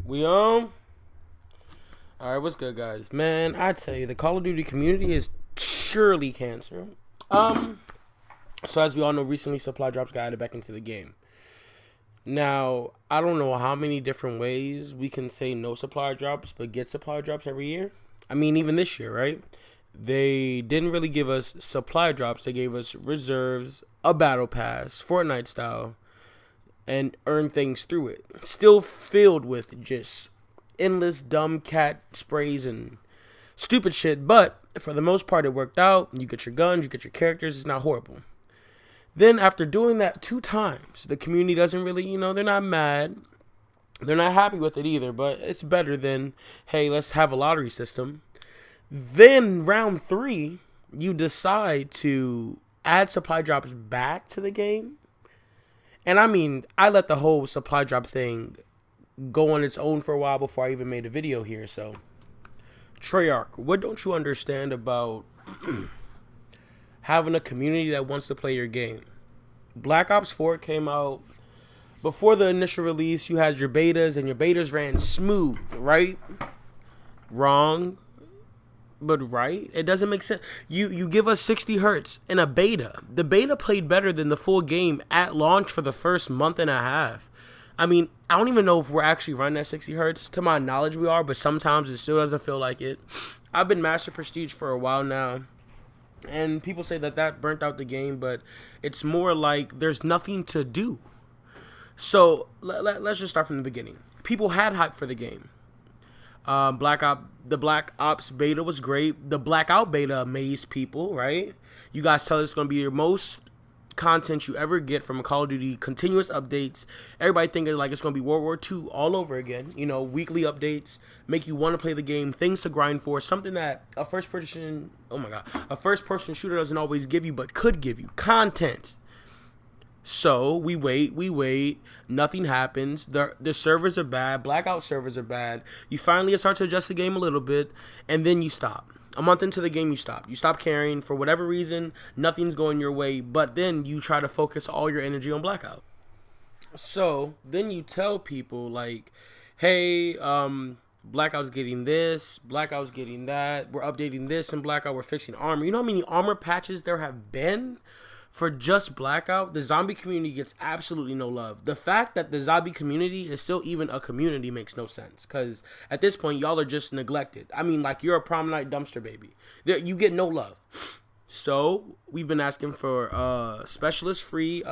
We on? All right, what's good, guys? Man, I tell you, the Call of Duty community is surely cancer. Um, so as we all know, recently supply drops got added back into the game. Now, I don't know how many different ways we can say no supply drops, but get supply drops every year. I mean, even this year, right? They didn't really give us supply drops. They gave us reserves, a battle pass, Fortnite style, and earn things through it. Still filled with just endless dumb cat sprays and stupid shit, but for the most part, it worked out. You get your guns, you get your characters. It's not horrible. Then after doing that two times, the community doesn't really, they're not mad. They're not happy with it either, but it's better than, hey, let's have a lottery system. Then round three, you decide to add supply drops back to the game. And I mean, I let the whole supply drop thing go on its own for a while before I even made a video here. So, Treyarch, what don't you understand about having a community that wants to play your game? Black Ops 4 came out before the initial release. You had your betas, and your betas ran smooth, right? Wrong, but right. It doesn't make sense. You give us 60 hertz in a beta. The beta played better than the full game at launch for the first month and a half. I mean, I don't even know if we're actually running at 60 hertz. To my knowledge, we are, but sometimes it still doesn't feel like it. I've been Master Prestige for a while now, and people say that burnt out the game, but it's more like there's nothing to do. So let's just start from the beginning. People had hype for the game. The Black Ops beta was great. The Blackout beta amazed people, right? You guys tell us it's going to be your most content you ever get from Call of Duty, continuous updates. Everybody thinking like it's going to be World War II all over again. Weekly updates, make you want to play the game, things to grind for, something that a first person shooter doesn't always give you, but could give you content. So we wait, nothing happens. The servers are bad, Blackout servers are bad. You finally start to adjust the game a little bit, and then you stop. A month into the game, you stop. You stop caring for whatever reason. Nothing's going your way, but then you try to focus all your energy on Blackout. So then you tell people like, hey, Blackout's getting this, Blackout's getting that. We're updating this in Blackout. We're fixing armor. You know how many armor patches there have been? For just Blackout, the zombie community gets absolutely no love. The fact that the zombie community is still even a community makes no sense. Because at this point, y'all are just neglected. I mean, like, you're a prom night dumpster baby. You get no love. So, we've been asking for specialist-free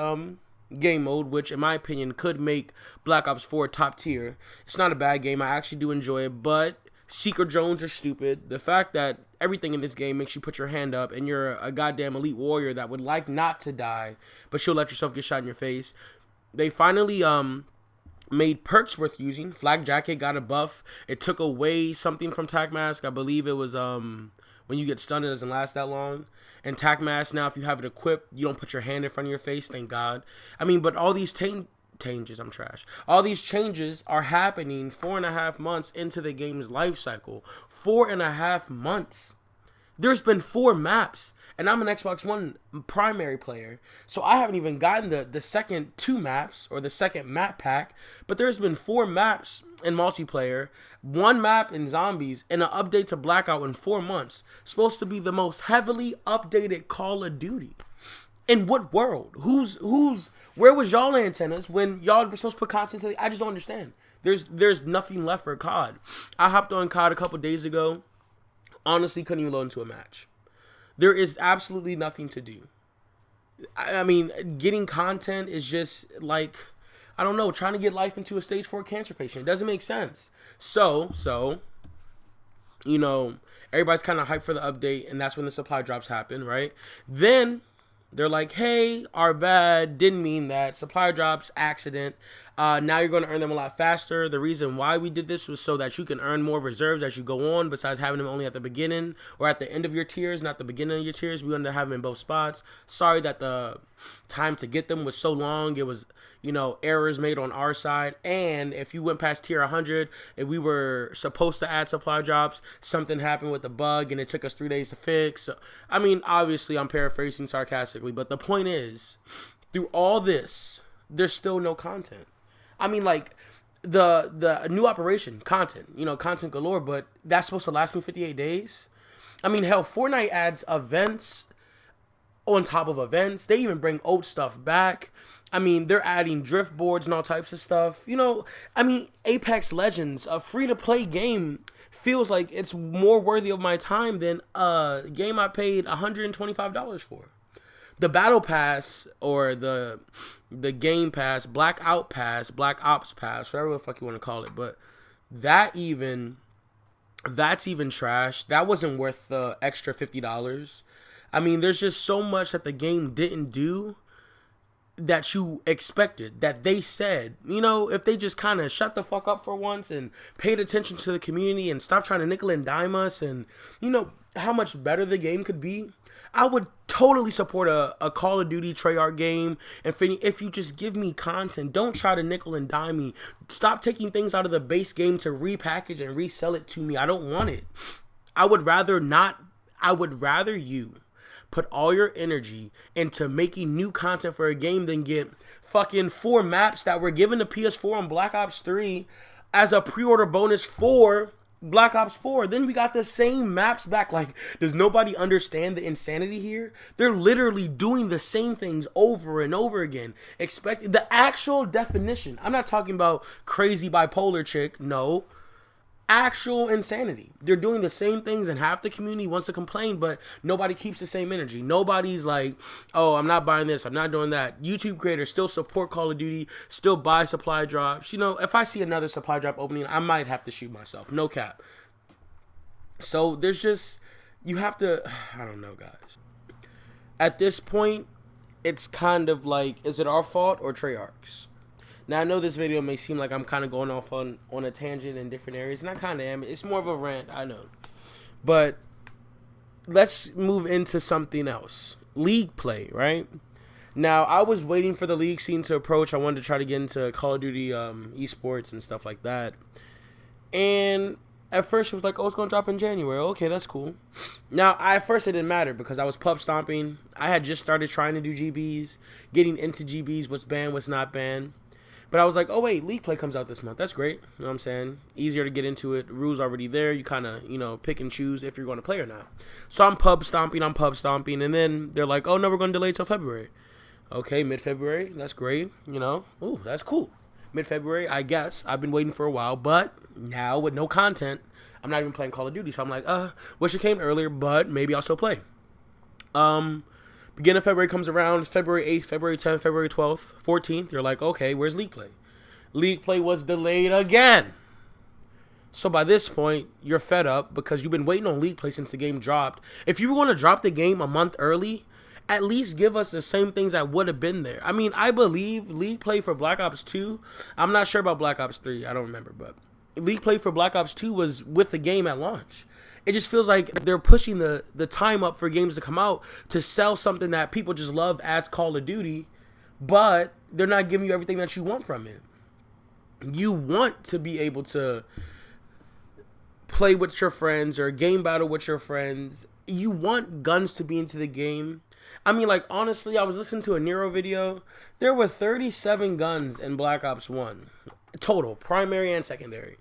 game mode, which, in my opinion, could make Black Ops 4 top tier. It's not a bad game. I actually do enjoy it, but Seeker drones are stupid. The fact that everything in this game makes you put your hand up and you're a goddamn elite warrior that would like not to die, but you'll let yourself get shot in your face. They finally made perks worth using. Flak Jacket got a buff. It took away something from Tac Mask. I believe it was when you get stunned, it doesn't last that long. And Tac Mask, now if you have it equipped, you don't put your hand in front of your face, thank God. I mean, but all these changes, I'm trash. All these changes are happening 4.5 months into the game's life cycle. 4.5 months. There's been 4 maps, and I'm an Xbox One primary player, so I haven't even gotten the second 2 maps or the second map pack. But there's been 4 maps in multiplayer, 1 map in zombies, and an update to Blackout in 4 months. Supposed to be the most heavily updated Call of Duty. In what world? Where was y'all antennas when y'all were supposed to put content? I just don't understand. There's nothing left for COD. I hopped on COD a couple days ago. Honestly, couldn't even load into a match. There is absolutely nothing to do. I mean, getting content is just like, I don't know, trying to get life into a stage 4 cancer patient. It doesn't make sense. So, everybody's kind of hyped for the update, and that's when the supply drops happen, right? Then they're like, hey, our bad, didn't mean that. Supply drops, accident. Now you're going to earn them a lot faster. The reason why we did this was so that you can earn more reserves as you go on, besides having them only at the beginning or at the end of your tiers, not the beginning of your tiers. We wanted to have them in both spots. Sorry that the time to get them was so long. It was, errors made on our side. And if you went past tier 100, if we were supposed to add supply drops, something happened with the bug and it took us 3 days to fix. So, I mean, obviously I'm paraphrasing sarcastically, but the point is, through all this, there's still no content. I mean, like, the new operation content, content galore, but that's supposed to last me 58 days. I mean, hell, Fortnite adds events on top of events. They even bring old stuff back. I mean, they're adding drift boards and all types of stuff. I mean, Apex Legends, a free-to-play game, feels like it's more worthy of my time than a game I paid $125 for. The Battle Pass, or the Game Pass, Blackout Pass, Black Ops Pass, whatever the fuck you want to call it, but that's even trash. That wasn't worth the extra $50. I mean, there's just so much that the game didn't do that you expected, that they said, if they just kind of shut the fuck up for once and paid attention to the community and stopped trying to nickel and dime us, and how much better the game could be, I would totally support a Call of Duty Treyarch game. And if you just give me content, don't try to nickel and dime me. Stop taking things out of the base game to repackage and resell it to me. I don't want it. I would rather you put all your energy into making new content for a game than get fucking 4 maps that were given to PS4 on Black Ops 3 as a pre-order bonus for Black Ops 4. Then we got the same maps back. Like, does nobody understand the insanity here? They're literally doing the same things over and over again. Expect the actual definition. I'm not talking about crazy bipolar chick. No. Actual insanity. They're doing the same things, and half the community wants to complain, but nobody keeps the same energy. Nobody's like, oh, I'm not buying this, I'm not doing that. YouTube creators still support Call of Duty, still buy supply drops. If I see another supply drop opening, I might have to shoot myself. No cap. So there's just, you have to, I don't know, guys. At this point, it's kind of like, is it our fault or Treyarch's? Now, I know this video may seem like I'm kind of going off on a tangent in different areas, and I kind of am. It's more of a rant, I know. But let's move into something else. League play, right? Now, I was waiting for the league scene to approach. I wanted to try to get into Call of Duty esports and stuff like that. And at first, it was like, oh, it's going to drop in January. Okay, that's cool. Now, at first, it didn't matter because I was pub stomping. I had just started trying to do GBs, getting into GBs, what's banned, what's not banned. But I was like, oh, wait, League Play comes out this month. That's great. You know what I'm saying? Easier to get into it. Rules already there. You kind of, pick and choose if you're going to play or not. So I'm pub stomping. And then they're like, oh, no, we're going to delay till February. Okay, mid-February. That's great. Ooh, that's cool. Mid-February, I guess. I've been waiting for a while. But now with no content, I'm not even playing Call of Duty. So I'm like, wish it came earlier, but maybe I'll still play. Beginning of February comes around, February 8th, February 10th, February 12th, 14th. You're like, okay, where's League Play? League Play was delayed again. So by this point, you're fed up because you've been waiting on League Play since the game dropped. If you were going to drop the game a month early, at least give us the same things that would have been there. I mean, I believe League Play for Black Ops 2. I'm not sure about Black Ops 3. I don't remember, but League Play for Black Ops 2 was with the game at launch. It just feels like they're pushing the time up for games to come out to sell something that people just love as Call of Duty, but they're not giving you everything that you want from it. You want to be able to play with your friends or game battle with your friends. You want guns to be into the game. I mean, like, honestly, I was listening to a Nero video. There were 37 guns in Black Ops 1. Total, primary and secondary.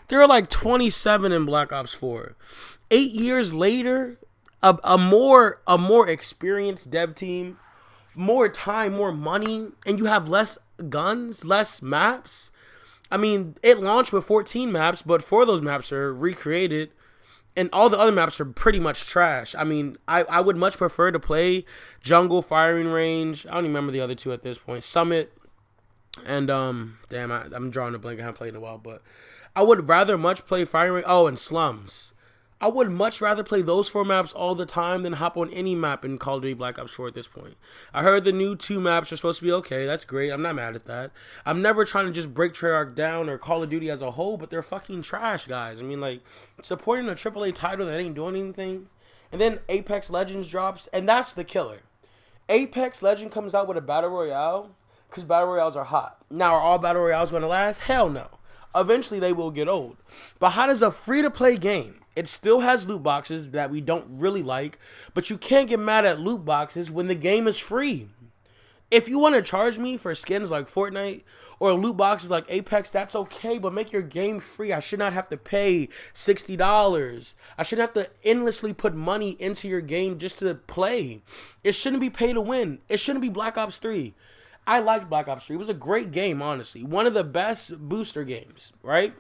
There are like 27 in Black Ops 4. 8 years later, a more experienced dev team, more time, more money, and you have less guns, less maps. I mean, it launched with 14 maps, but 4 of those maps are recreated, and all the other maps are pretty much trash. I mean, I would much prefer to play Jungle, Firing Range. I don't even remember the other 2 at this point. Summit, and damn, I'm drawing a blank. I haven't played in a while, but I would rather much play Firing Range. Oh, and Slums. I would much rather play those 4 maps all the time than hop on any map in Call of Duty Black Ops 4 at this point. I heard the new 2 maps are supposed to be okay. That's great. I'm not mad at that. I'm never trying to just break Treyarch down or Call of Duty as a whole, but they're fucking trash, guys. I mean, like, supporting a AAA title that ain't doing anything. And then Apex Legends drops, and that's the killer. Apex Legend comes out with a Battle Royale because Battle Royales are hot. Now, are all Battle Royales going to last? Hell no. Eventually, they will get old. But how does a free-to-play game, it still has loot boxes that we don't really like, but you can't get mad at loot boxes when the game is free. If you want to charge me for skins like Fortnite or loot boxes like Apex, that's okay, but make your game free. I should not have to pay $60. I shouldn't have to endlessly put money into your game just to play. It shouldn't be pay to win. It shouldn't be Black Ops 3. I liked Black Ops 3. It was a great game, honestly. One of the best booster games, right?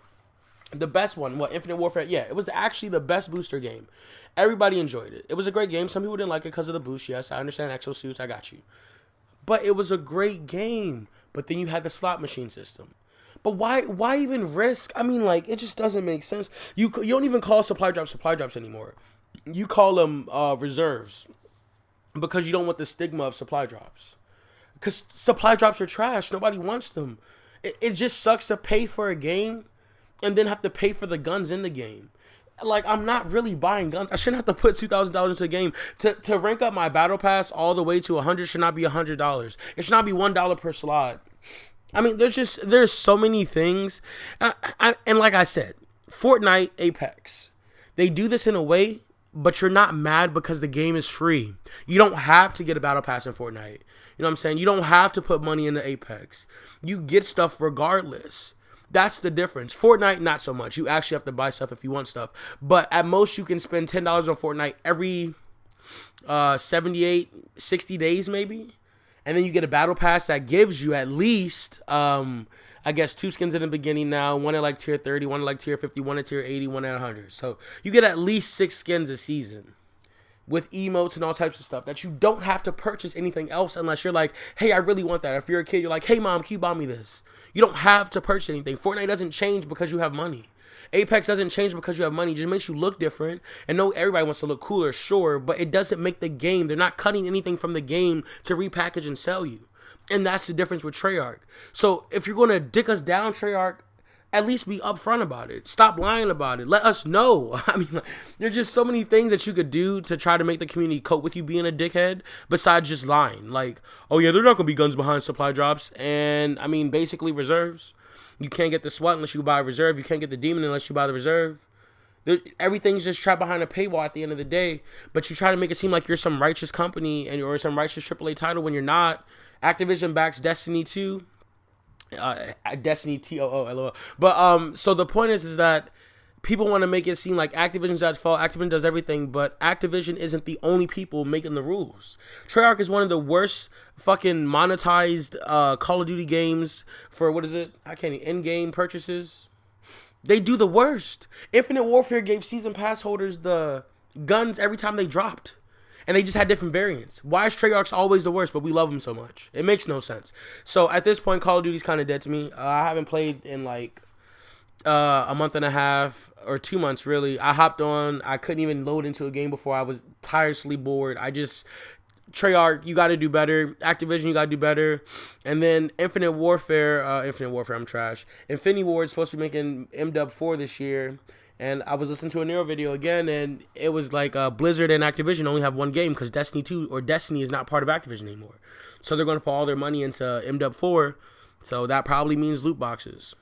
The best one. What, Infinite Warfare? Yeah, it was actually the best booster game. Everybody enjoyed it. It was a great game. Some people didn't like it because of the boost. Yes, I understand exosuits. I got you. But it was a great game. But then you had the slot machine system. But why even risk? I mean, like, it just doesn't make sense. You don't even call supply drops anymore. You call them reserves. Because you don't want the stigma of supply drops. Because supply drops are trash. Nobody wants them. It just sucks to pay for a game and then have to pay for the guns in the game. Like, I'm not really buying guns. I shouldn't have to put $2,000 into a game. To rank up my battle pass all the way to 100 should not be $100. It should not be $1 per slot. I mean, there's so many things. And like I said, Fortnite, Apex, they do this in a way, but you're not mad because the game is free. You don't have to get a battle pass in Fortnite. You know what I'm saying? You don't have to put money into Apex. You get stuff regardless. That's the difference. Fortnite, not so much. You actually have to buy stuff if you want stuff. But at most, you can spend $10 on Fortnite every 78, 60 days maybe. And then you get a battle pass that gives you at least, I guess, 2 skins in the beginning now. One at like tier 30, one at like tier 50, one at tier 80, one at 100. So you get at least 6 skins a season with emotes and all types of stuff that you don't have to purchase anything else unless you're like, hey, I really want that. If you're a kid, you're like, hey, mom, can you buy me this? You don't have to purchase anything. Fortnite doesn't change because you have money. Apex doesn't change because you have money. It just makes you look different. And no, everybody wants to look cooler, sure, but it doesn't make the game. They're not cutting anything from the game to repackage and sell you. And that's the difference with Treyarch. So if you're going to dick us down, Treyarch, at least be upfront about it. Stop lying about it. Let us know. I mean, there's just so many things that you could do to try to make the community cope with you being a dickhead besides just lying. Like, oh yeah, there are not going to be guns behind supply drops. And, I mean, basically reserves. You can't get the SWAT unless you buy a reserve. You can't get the demon unless you buy the reserve. Everything's just trapped behind a paywall at the end of the day. But you try to make it seem like you're some righteous company or some righteous AAA title when you're not. Activision backs Destiny 2. Destiny TOO, LOL. But so the point is that people want to make it seem like Activision's at fault. Activision does everything, but Activision isn't the only people making the rules. Treyarch is one of the worst fucking monetized Call of Duty games for, what is it? I can't even, in-game purchases. They do the worst. Infinite Warfare gave season pass holders the guns every time they dropped. And they just had different variants. Why is Treyarch always the worst, but we love them so much? It makes no sense. So at this point, Call of Duty's kind of dead to me. I haven't played in like a month and a half or 2 months, really. I hopped on. I couldn't even load into a game before. I was tirelessly bored. Treyarch, you got to do better. Activision, you got to do better. And then Infinite Warfare, I'm trash. Infinity Ward is supposed to be making MW4 this year. And I was listening to a Nero video again, and it was like Blizzard and Activision only have one game because Destiny is not part of Activision anymore. So they're going to put all their money into MW4. So that probably means loot boxes.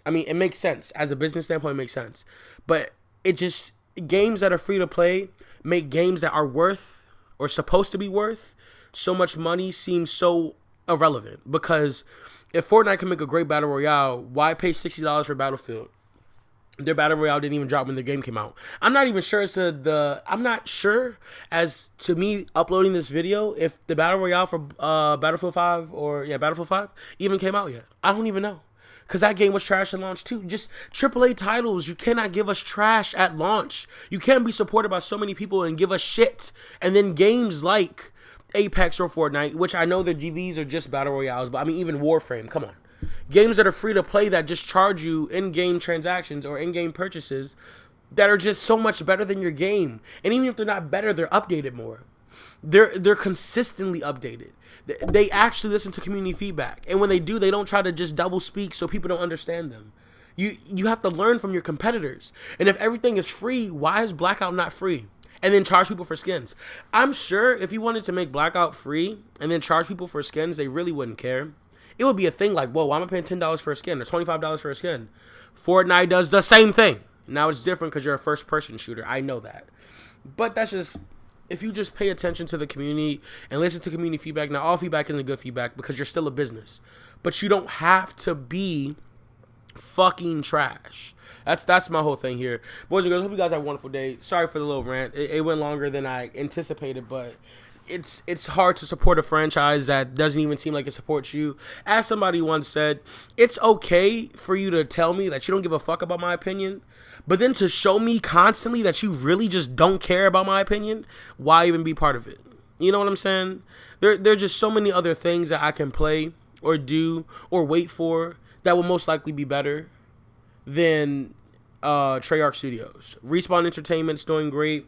I mean, it makes sense. As a business standpoint, it makes sense. But games that are free to play make games that are worth or supposed to be worth so much money seem so irrelevant. Because if Fortnite can make a great battle royale, why pay $60 for Battlefield? Their battle royale didn't even drop when the game came out. I'm not sure as to me uploading this video if the battle royale for Battlefield 5 Battlefield 5 even came out yet. I don't even know. Because that game was trash at launch too. Just AAA titles, you cannot give us trash at launch. You can't be supported by so many people and give us shit. And then games like Apex or Fortnite, which I know that these are just battle royales, but I mean even Warframe, come on. Games that are free to play that just charge you in-game transactions or in-game purchases that are just so much better than your game. And even if they're not better, they're updated more. They're consistently updated. They actually listen to community feedback. And when they do, they don't try to just double speak so people don't understand them. You have to learn from your competitors. And if everything is free, why is Blackout not free? And then charge people for skins. I'm sure if you wanted to make Blackout free and then charge people for skins, they really wouldn't care. It would be a thing like, whoa, I'm paying $10 for a skin or $25 for a skin. Fortnite does the same thing. Now it's different because you're a first-person shooter. I know that. But that's just if you just pay attention to the community and listen to community feedback. Now, all feedback isn't good feedback because you're still a business, but you don't have to be fucking trash. That's my whole thing here. Boys and girls, hope you guys have a wonderful day. Sorry for the little rant. It went longer than I anticipated, but it's hard to support a franchise that doesn't even seem like it supports you. As somebody once said, it's okay for you to tell me that you don't give a fuck about my opinion, but then to show me constantly that you really just don't care about my opinion, why even be part of it? You know what I'm saying? There are just so many other things that I can play or do or wait for that will most likely be better than Treyarch Studios. Respawn Entertainment's doing great.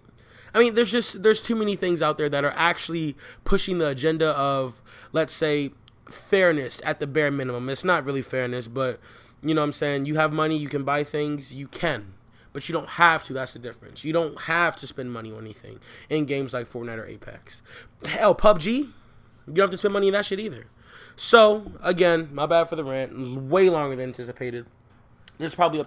I mean, there's too many things out there that are actually pushing the agenda of, let's say, fairness at the bare minimum. It's not really fairness, but you know what I'm saying? You have money, you can buy things, you can. But you don't have to. That's the difference. You don't have to spend money on anything in games like Fortnite or Apex. Hell, PUBG, you don't have to spend money on that shit either. So, again, my bad for the rant. Way longer than anticipated. There's probably a